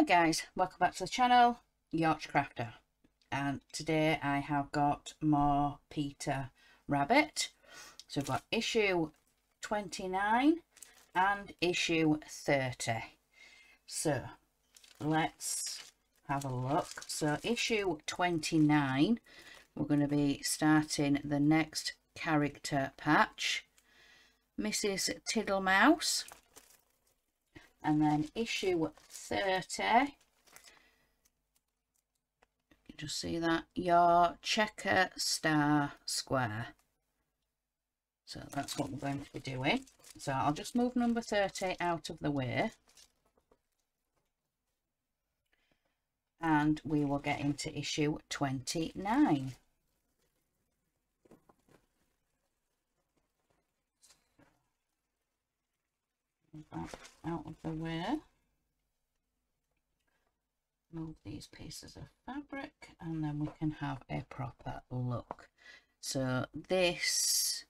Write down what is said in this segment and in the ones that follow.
Hi guys, welcome back to the channel, Hachette Crafter, and today I have got more Peter Rabbit. So we've got issue 29 and issue 30. So let's have a look. So issue 29, we're going to be starting the next character patch, Mrs. Tiddlemouse. And then issue 30, you just see that, your checker star square. So that's what we're going to be doing. So I'll just move number 30 out of the way, and we will get into issue 29. Move that out of the way. Move these pieces of fabric, and then we can have a proper look. So this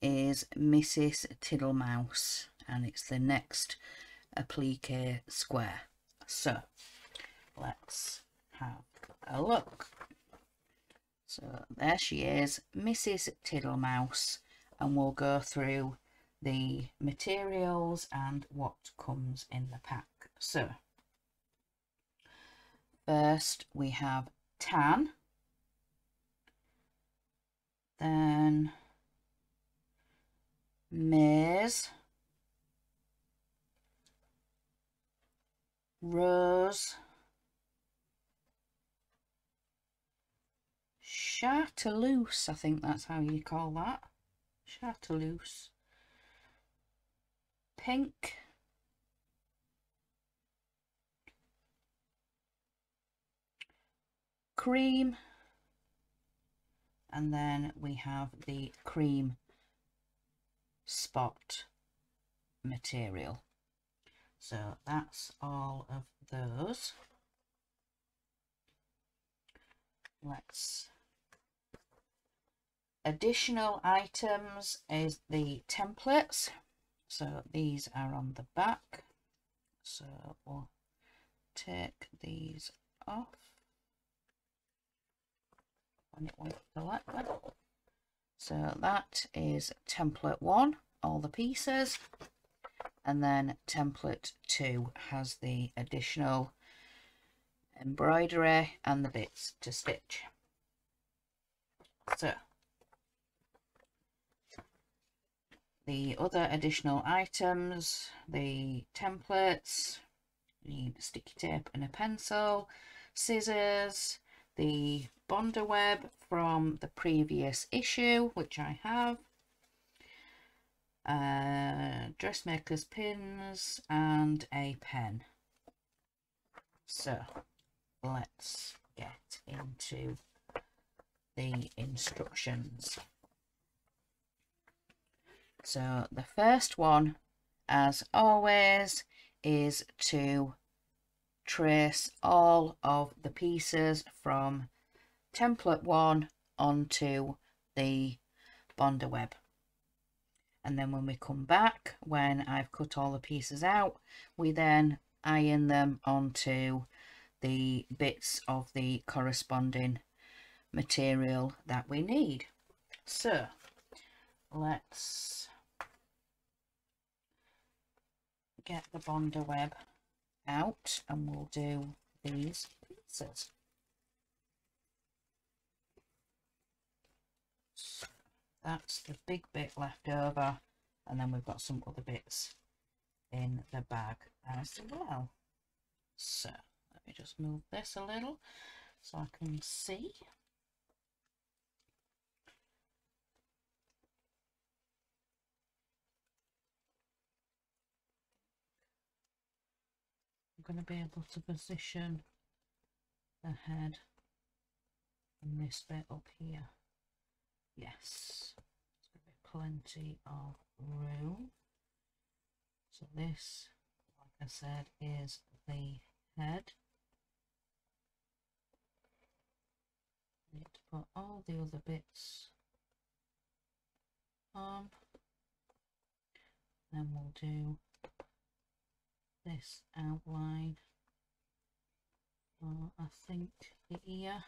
is Mrs. Tiddlemouse, and it's the next applique square. So let's have a look. So there she is, Mrs. Tiddlemouse, and we'll go through the materials and what comes in the pack. So first we have tan, then maize, rose, chartreuse, I think that's how you call that, chartreuse, pink, cream, and then we have the cream spot material. So that's all of those. Additional items is the templates. So these are on the back. So we'll take these off when it wants to let them. So that is template 1, all the pieces, and then template 2 has the additional embroidery and the bits to stitch. So the other additional items, the templates, you need sticky tape and a pencil, scissors, the bonder web from the previous issue, which I have, dressmaker's pins, and a pen. So let's get into the instructions. So the first one, as always, is to trace all of the pieces from template 1 onto the bonder web, and then when we come back, when I've cut all the pieces out, we then iron them onto the bits of the corresponding material that we need. So let's get the bonder web out and we'll do these pieces. So that's the big bit left over, and then we've got some other bits in the bag as well. So let me just move this a little so I can see. I'm going to be able to position the head and this bit up here. Yes, there's going to be plenty of room. So this, like I said, is the head. I need to put all the other bits on. Then we'll do this outline for, I think, the ear.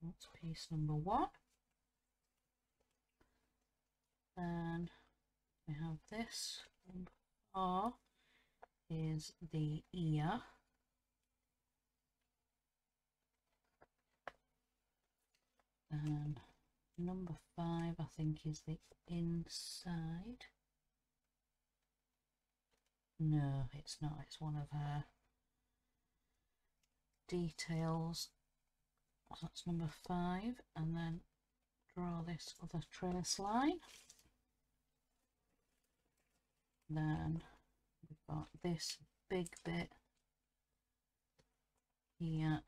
That's piece number 1. Then we have this number 4 is the ear. And number 5 I think is the inside. No, it's not, it's one of her details. So that's number 5, and then draw this other trace line. Then we've got this big bit here.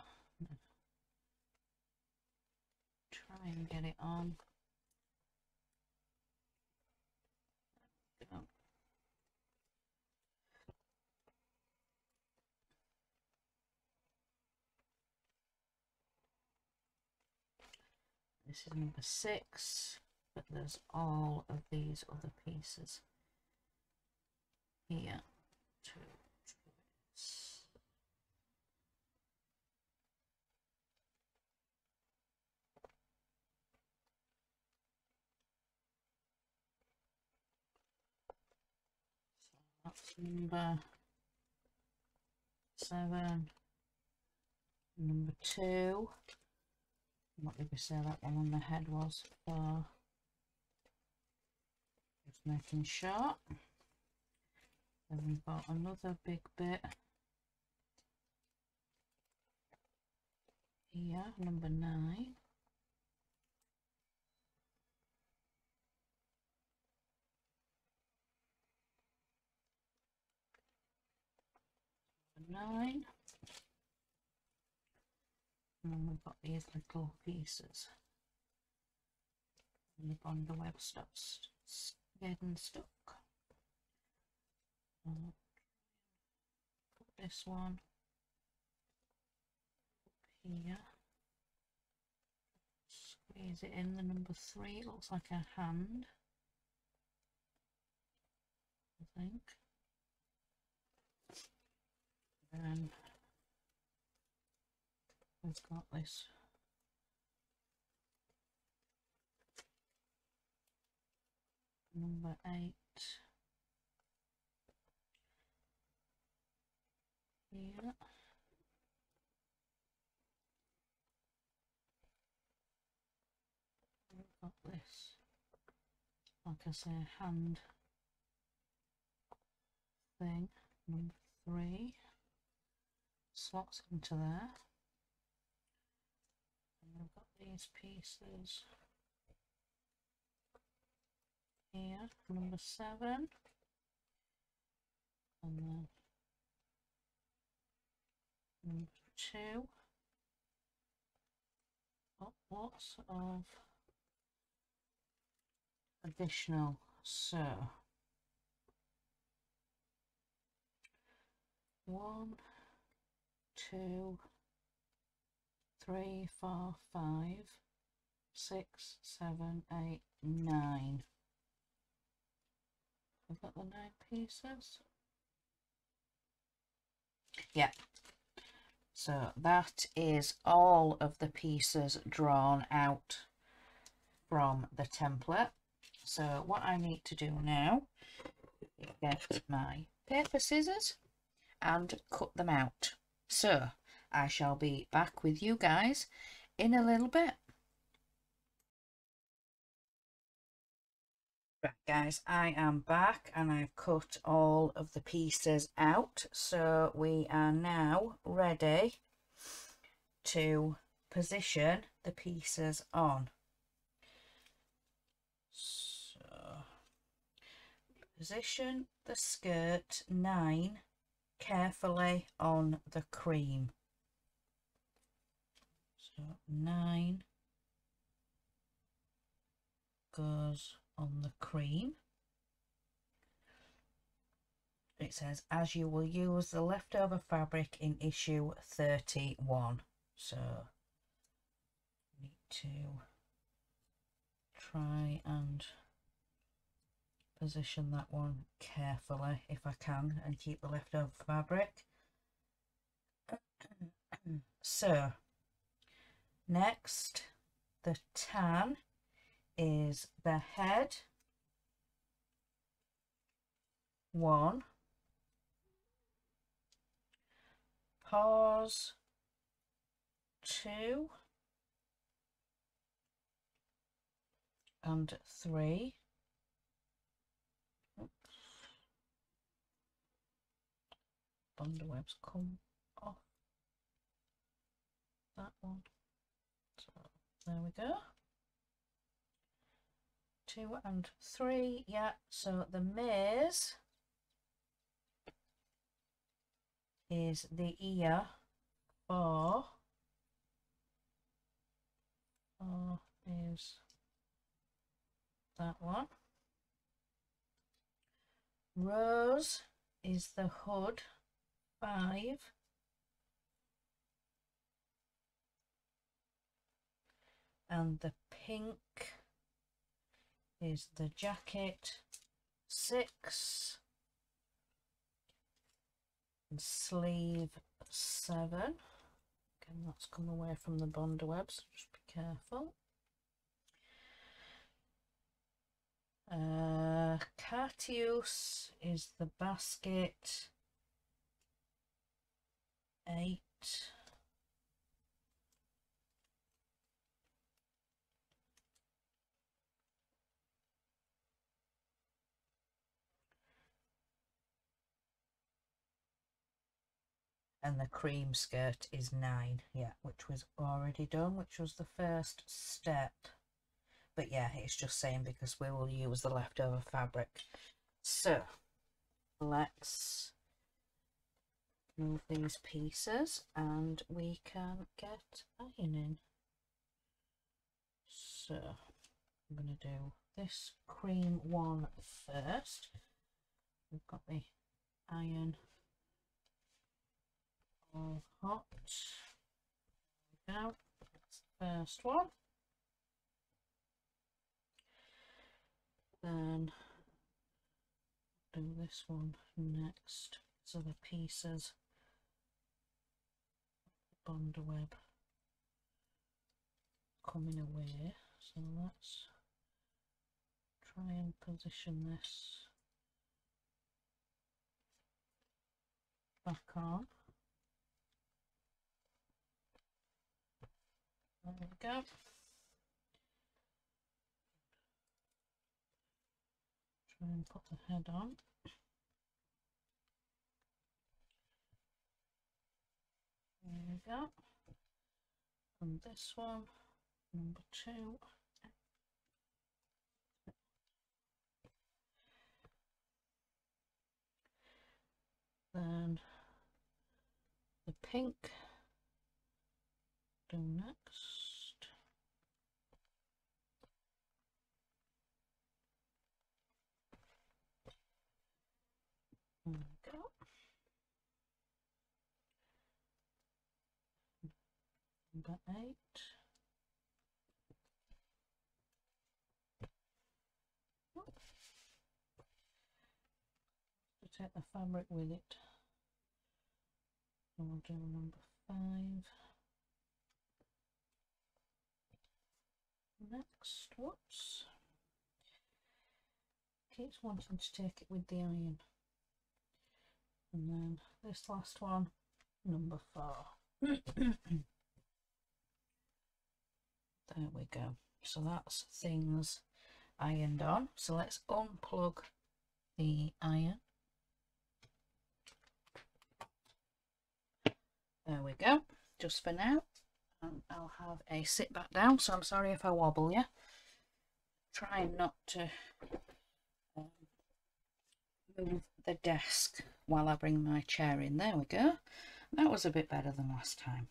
Try and get it on. Go. This is number 6, but there's all of these other pieces here to trace. So that's number 7. Number 2. What did we say that one on the head was for? Just making sure. Then we've got another big bit here, number 9. Number 9. And then we've got these little pieces. And the bonder web stops getting stuck. Put this one up here. Squeeze it in, the number 3. It looks like a hand, I think. Then we've got this number 8 here. We've got this, like I say, hand thing, number 3, slots into there. And we've got these pieces here, number 7, and then number 2. Got lots of additional, so 1, 2, 3, 4, 5, 6, 7, 8, 9. I've got the 9 pieces. Yeah. So that is all of the pieces drawn out from the template. So what I need to do now is get my paper scissors and cut them out. So I shall be back with you guys in a little bit. Right guys, I am back and I've cut all of the pieces out, so we are now ready to position the pieces on. So position the skirt 9 carefully on the cream. So 9 goes on the cream. It says, as you will use the leftover fabric in issue 31. So need to try and position that one carefully if I can and keep the leftover fabric. So next, the tan is the head 1, paws 2 and 3. Oops. Bundlewebs come off that one. So there we go. 2 and 3, yeah. So the maze is the ear 4. 4 is that one. Rose is the hood 5. And the pink is the jacket 6 and sleeve 7. Again, that's come away from the Bondweb, so just be careful. Cartius is the basket 8. And the cream skirt is 9, yeah, which was already done, which was the first step. But yeah, it's just saying because we will use the leftover fabric. So let's move these pieces and we can get ironing. So I'm going to do this cream one first. We've got the iron all hot. There we go. That's the first one. Then do this one next. So the pieces Bondweb coming away. So let's try and position this back on. There we go. Try and put the head on. There we go. And this one, number 2. Then the pink, do next. There we go. Number 8. To take the fabric with it. And we'll do number 5. Next, whoops. Keeps wanting to take it with the iron. And then this last one, number 4. There we go. So that's things ironed on. So let's unplug the iron. There we go. Just for now. And I'll have a sit back down. So I'm sorry if I wobble you. Trying not to move the desk while I bring my chair in. There we go. That was a bit better than last time.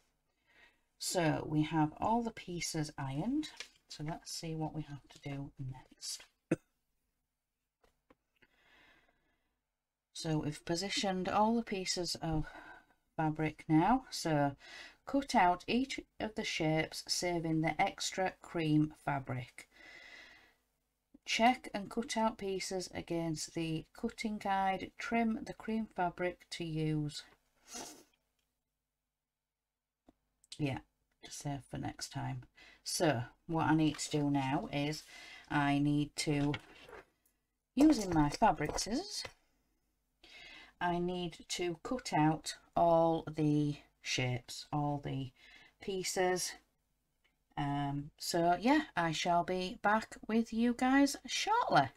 So we have all the pieces ironed. So let's see what we have to do next. So we've positioned all the pieces of fabric now. So cut out each of the shapes, saving the extra cream fabric. Check and cut out pieces against the cutting guide. Trim the cream fabric to use. yeah, to save for next time. So what I need to do now is I need to, using my fabric scissors, I need to cut out all the shapes, all the pieces. So yeah, I shall be back with you guys shortly.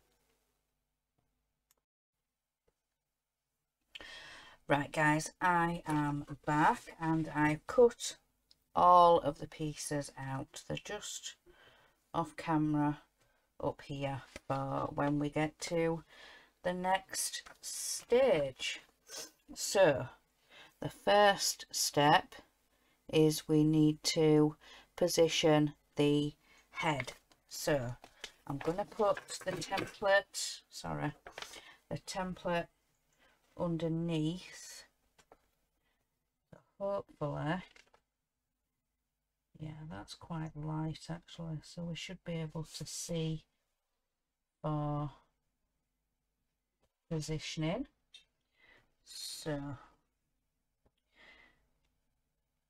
Right guys, I am back and I've cut all of the pieces out. They're just off camera up here for when we get to the next stage. So the first step is we need to position the head. So I'm going to put the template underneath. So hopefully, yeah, that's quite light actually, so we should be able to see for positioning. So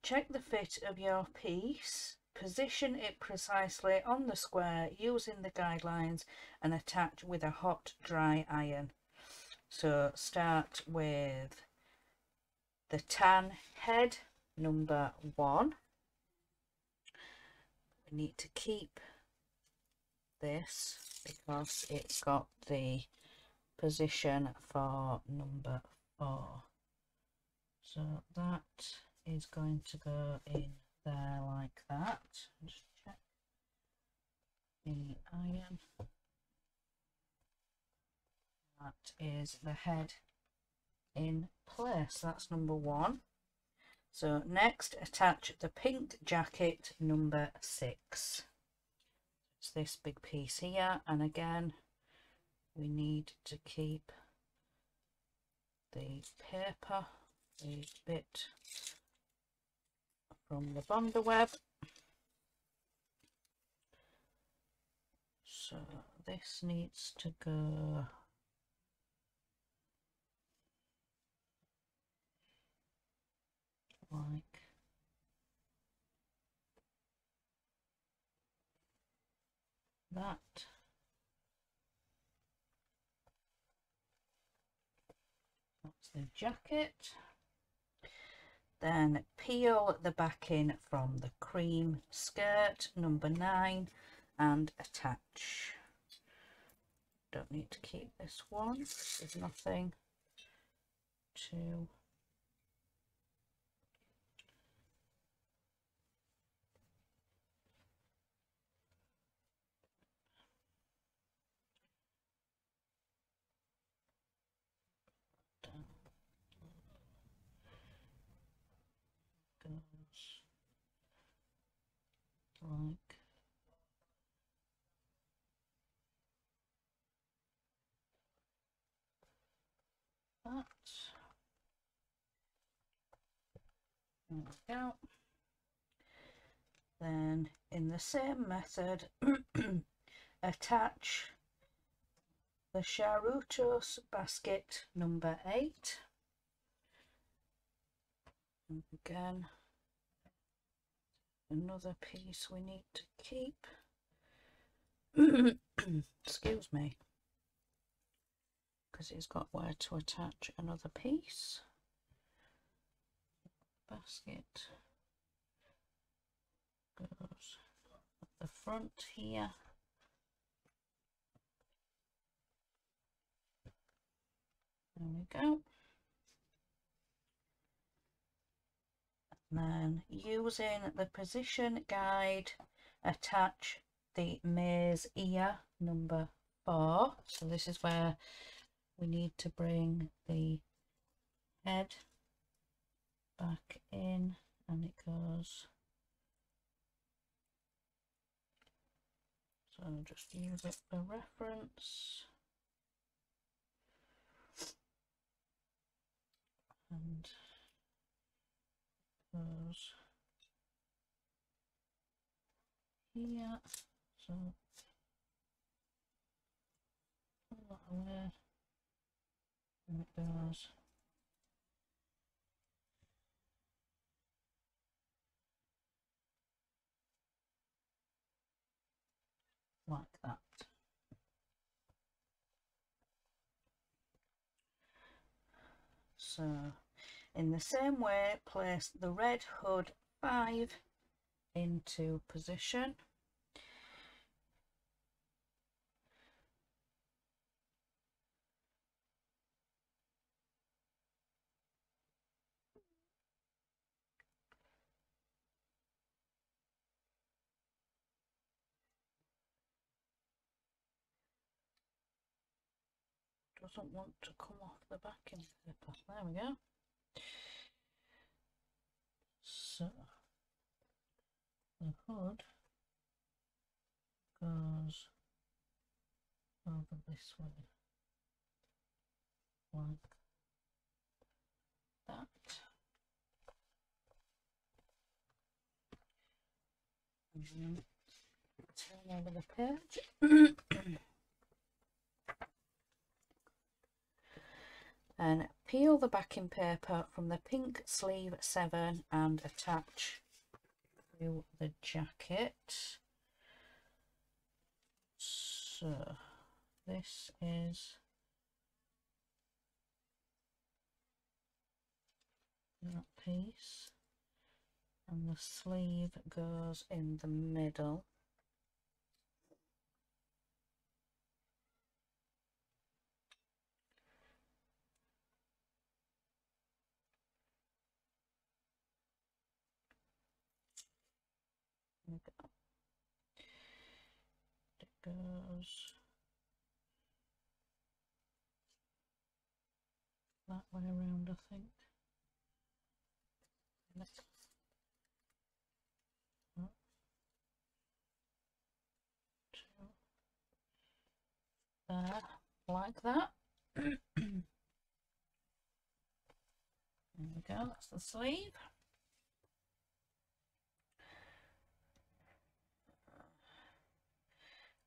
check the fit of your piece, position it precisely on the square using the guidelines and attach with a hot dry iron. So start with the tan head, number 1. We need to keep this because it's got the position for number 4. So that is going to go in there like that. Just check the iron. That is the head in place. That's number 1. So next, attach the pink jacket, number 6. It's this big piece here, and again we need to keep the paper, the bit from the bonder web. So this needs to go like that. That's the jacket. Then peel the backing from the cream skirt, number 9, and attach. Don't need to keep this one, there's nothing to goes like that. There we go. Then in the same method attach the Charutos basket, number 8. And again, another piece we need to keep. Excuse me, because it's got where to attach another piece. Basket goes at the front here. There we go. And then using the position guide, attach the maze ear, number 4. So this is where we need to bring the head back in, and it goes, so I'll just use it for reference, and goes here, so pull that away, and it goes like that. So in the same way, place the red hood 5 into position. Doesn't want to come off the backing paper. There we go. So the hood goes over this way like that. And then turn over the page. And peel the backing paper from the pink sleeve 7 and attach to the jacket. So this is that piece, and the sleeve goes in the middle. There we go. It goes that way around, I think. There, like that. There we go, that's the sleeve.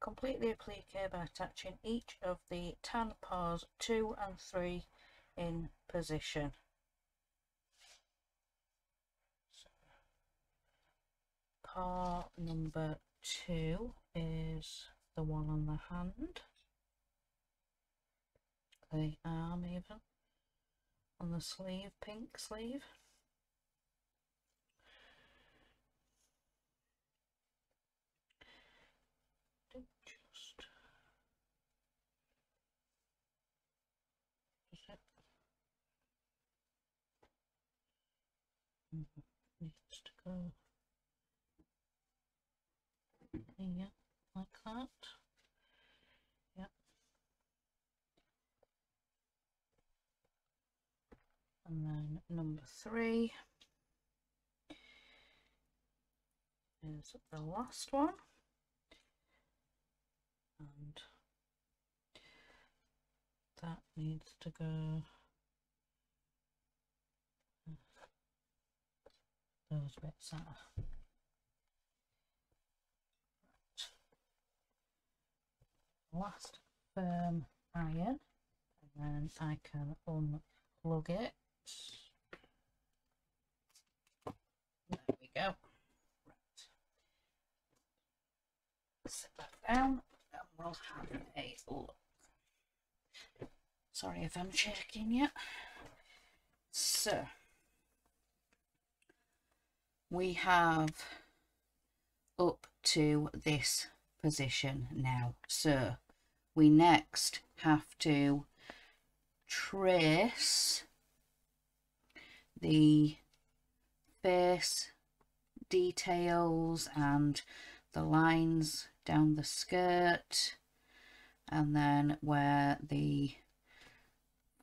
Complete the applique by attaching each of the tan paws 2 and 3 in position. So, paw number 2 is the one on the hand, the arm even, on the sleeve, pink sleeve. Needs to go here like that. Yep. And then number 3 is the last one, and that needs to go those bits out. Last firm iron, and then I can unplug it. There we go. Right. Sit that down and we'll have a look. Sorry if I'm shaking yet. So we have up to this position now. So we next have to trace the face details and the lines down the skirt, and then where the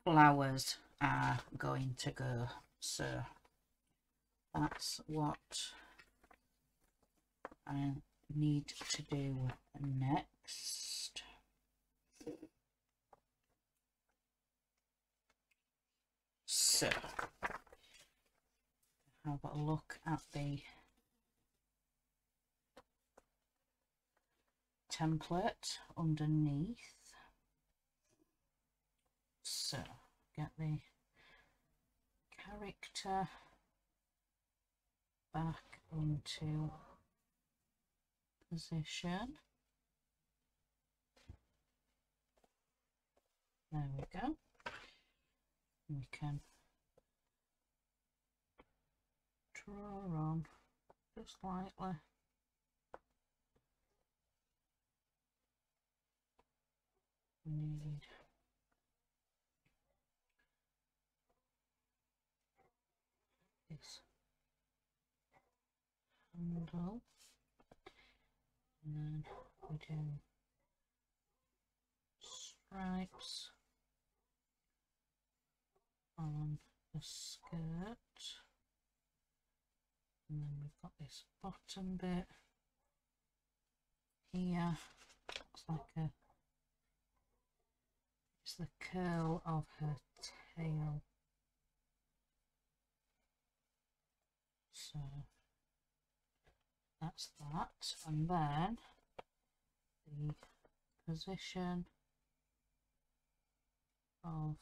flowers are going to go. So that's what I need to do next. So have a look at the template underneath. So get the character back into position. There we go. We can draw on just lightly. We need this handle, and then we do stripes on the skirt, and then we've got this bottom bit here. Looks like it's the curl of her tail. So that's that, and then the position of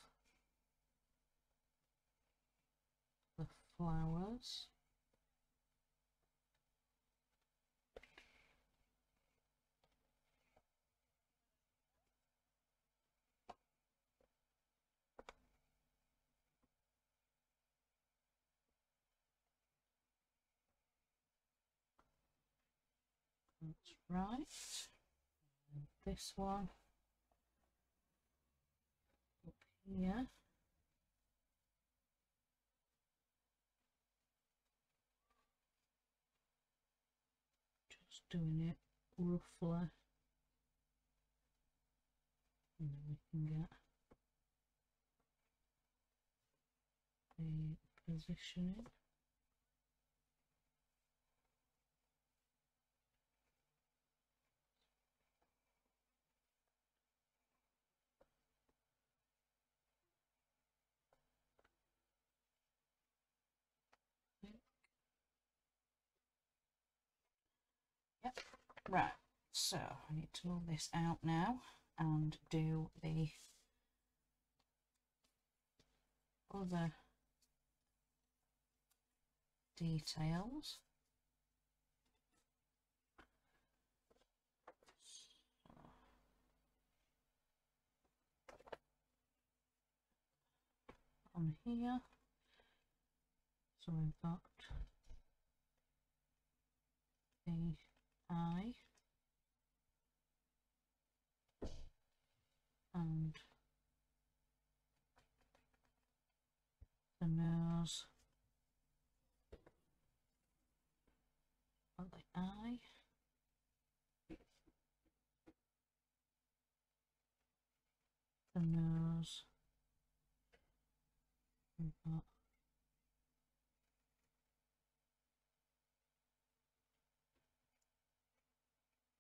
the flowers. That's right. And this one up here. Just doing it roughly, and then we can get the positioning. Yep, right, so I need to move this out now and do the other details. On here, so we've got the eye and the nose of the eye, the nose, we've got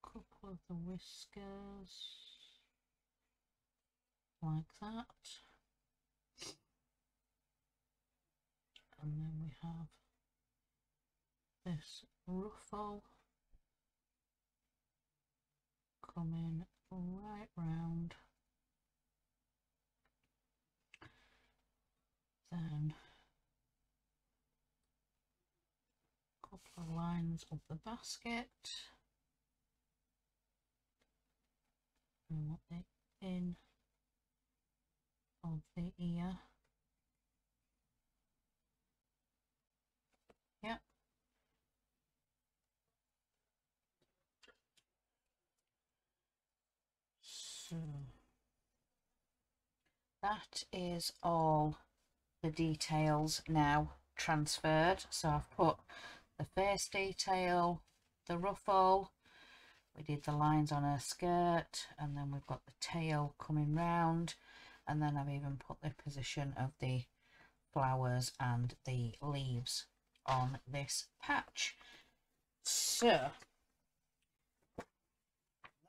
a couple of the whiskers like that, and then we have this ruffle coming right round, then a couple of lines of the basket. We want the in of the ear. Yep. So that is all the details now transferred. So I've put the face detail, the ruffle, we did the lines on her skirt, and then we've got the tail coming round, and then I've even put the position of the flowers and the leaves on this patch. So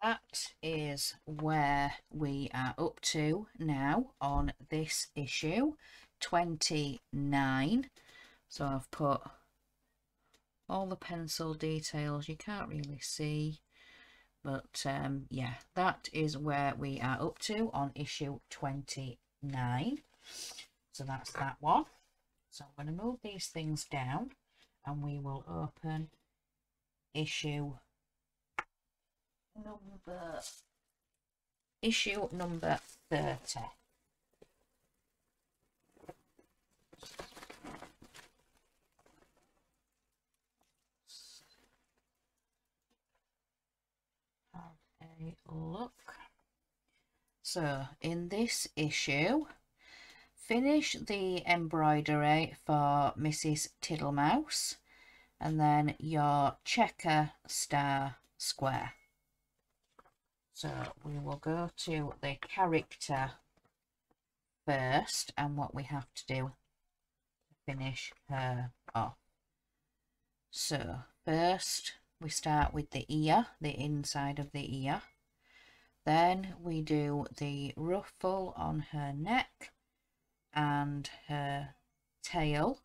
that is where we are up to now on this issue 29. So I've put all the pencil details, you can't really see, but yeah, that is where we are up to on issue 29. So that's that one. So I'm going to move these things down and we will open issue number 30. Have a look. So in this issue, finish the embroidery for Mrs. Tittlemouse and then your checker star square. So we will go to the character first and what we have to do to finish her off. So first we start with the ear, the inside of the ear. Then we do the ruffle on her neck and her tail.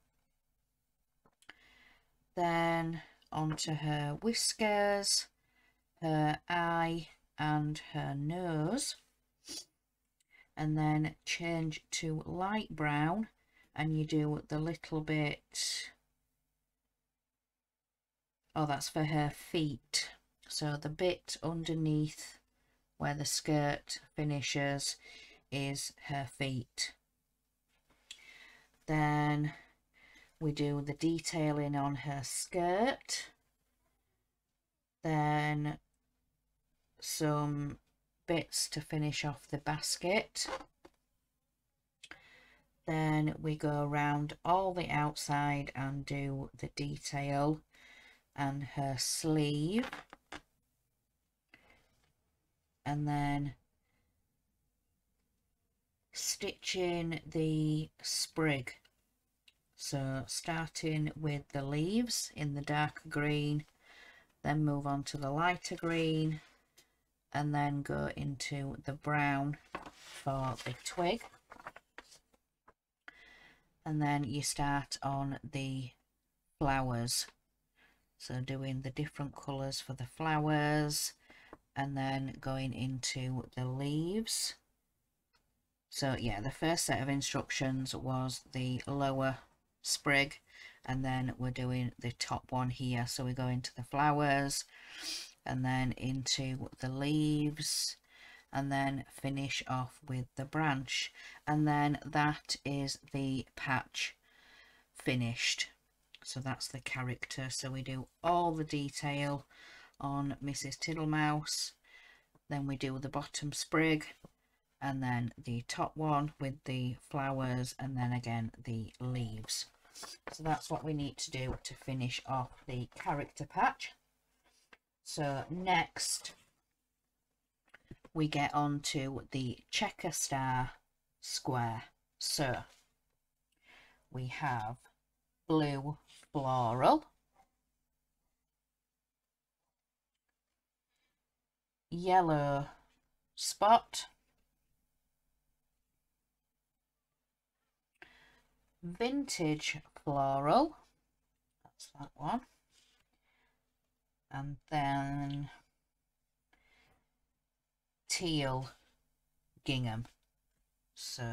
Then onto her whiskers, her eye and her nose. And then change to light brown and you do the little bit, oh that's for her feet, so the bit underneath where the skirt finishes is her feet. Then we do the detailing on her skirt, then some bits to finish off the basket. Then we go around all the outside and do the detail and her sleeve, and then stitching the sprig. So starting with the leaves in the dark green, then move on to the lighter green, and then go into the brown for the twig. And then you start on the flowers, so doing the different colours for the flowers and then going into the leaves. So yeah, the first set of instructions was the lower sprig and then we're doing the top one here. So we go into the flowers and then into the leaves and then finish off with the branch, and then that is the patch finished. So that's the character. So we do all the detail on Mrs. Tittlemouse, then we do the bottom sprig and then the top one with the flowers and then again the leaves. So that's what we need to do to finish off the character patch. So next we get on to the checker star square. So we have blue floral, yellow spot, vintage floral, that's that one, and then teal gingham. So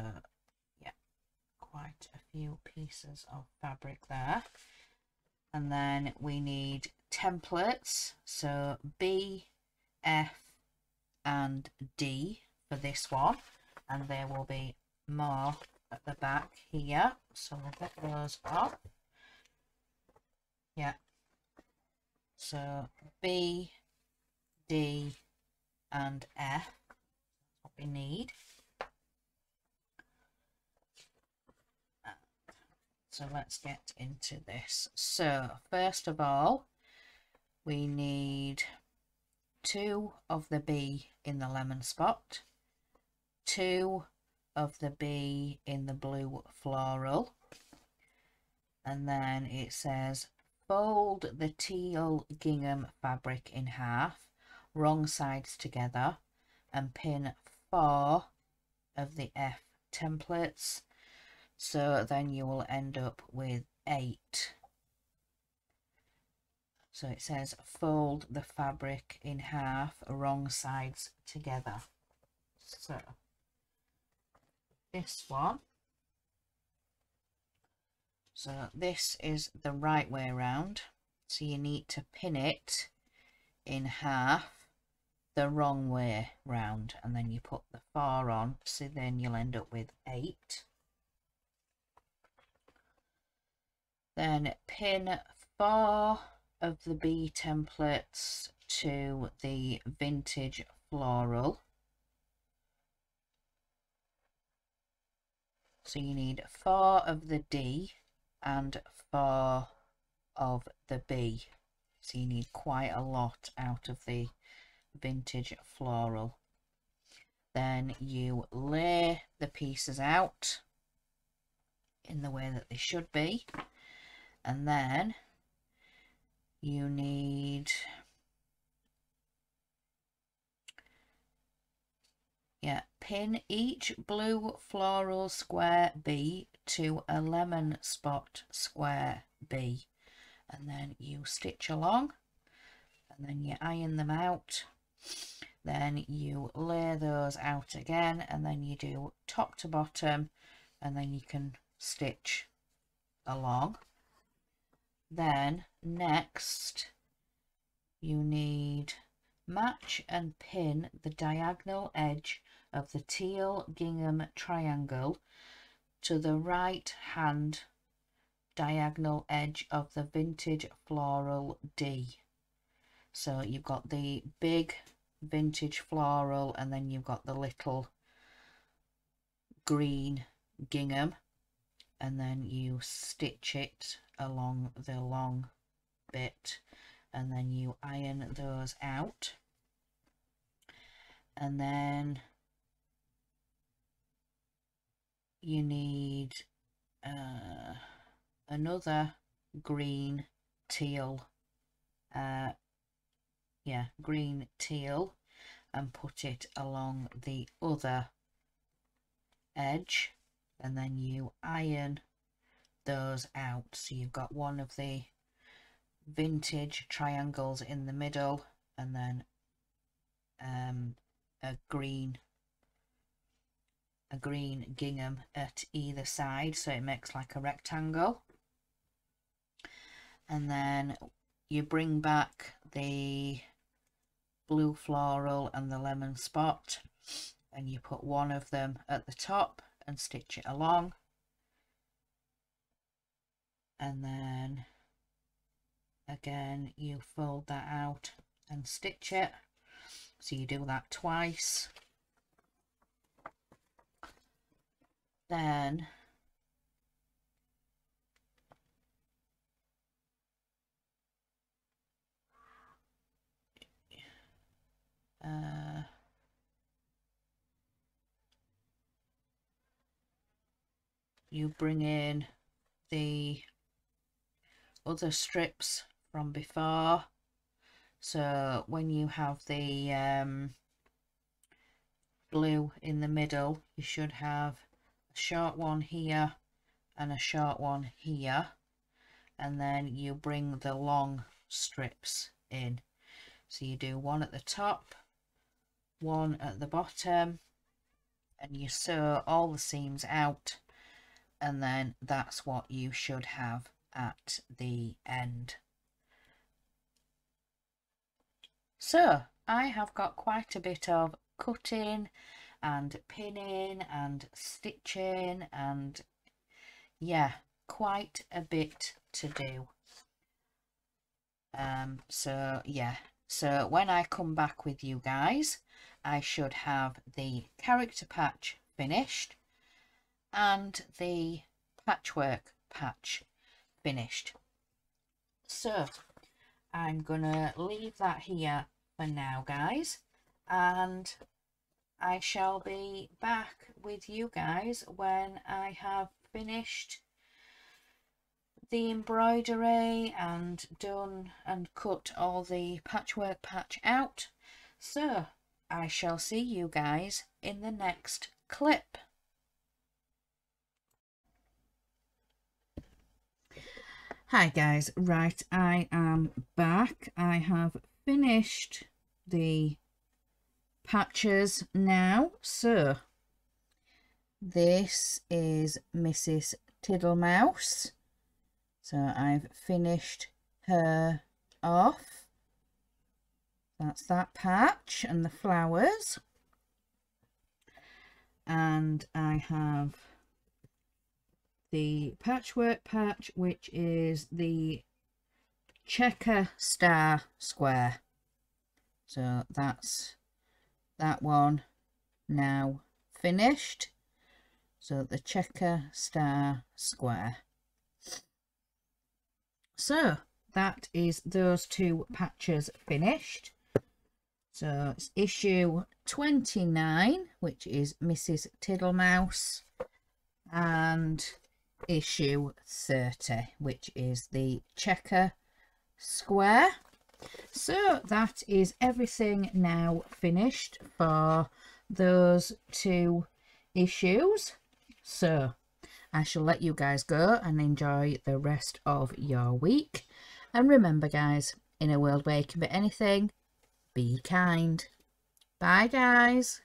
yeah, quite a few pieces of fabric there. And then we need templates, so B, F and D for this one, and there will be more at the back here, so we'll get those off. Yeah, so B, D and F, what we need. So let's get into this. So first of all, we need 2 of the B in the lemon spot, 2 of the B in the blue floral, and then it says fold the teal gingham fabric in half, wrong sides together, and pin 4 of the F templates. So then you will end up with 8. So it says fold the fabric in half, wrong sides together. So this one, so this is the right way around, so you need to pin it in half the wrong way round, and then you put the 4 on, so then you'll end up with 8. Then pin 4 of the bee templates to the vintage floral. So you need 4 of the D and 4 of the B. So you need quite a lot out of the vintage floral. Then you lay the pieces out in the way that they should be, and then you need pin each blue floral square B to a lemon spot square B, and then you stitch along, and then you iron them out. Then you lay those out again, and then you do top to bottom, and then you can stitch along. Then next you need match and pin the diagonal edge of the teal gingham triangle to the right hand diagonal edge of the vintage floral D. So you've got the big vintage floral, and then you've got the little green gingham, and then you stitch it along the long bit, and then you iron those out. And then you need another green teal, green teal, and put it along the other edge, and then you iron those out. So you've got one of the vintage triangles in the middle, and then a green gingham at either side, so it makes like a rectangle. And then you bring back the blue floral and the lemon spot, and you put one of them at the top and stitch it along, and then again you fold that out and stitch it. So you do that twice. Then you bring in the other strips from before. So when you have the blue in the middle, you should have a short one here and a short one here, and then you bring the long strips in. So you do one at the top, one at the bottom, and you sew all the seams out, and then that's what you should have at the end. So I have got quite a bit of cutting and pinning and stitching, and yeah, quite a bit to do. So when I come back with you guys, I should have the character patch finished and the patchwork patch finished. So I'm gonna leave that here for now, guys, and I shall be back with you guys when I have finished the embroidery and done and cut all the patchwork patch out. So I shall see you guys in the next clip. Hi guys, right, I am back. I have finished the patches now. So this is Mrs. Tiddlemouse. So I've finished her off. That's that patch and the flowers. And I have the patchwork patch, which is the checker star square. So that's that one now finished. So the checker star square. So that is those two patches finished. So it's issue 29, which is Mrs. Tiddlemouse, and issue 30, which is the checker square. So that is everything now finished for those two issues. So I shall let you guys go and enjoy the rest of your week. And remember, guys, in a world where you can be anything, be kind. Bye, guys.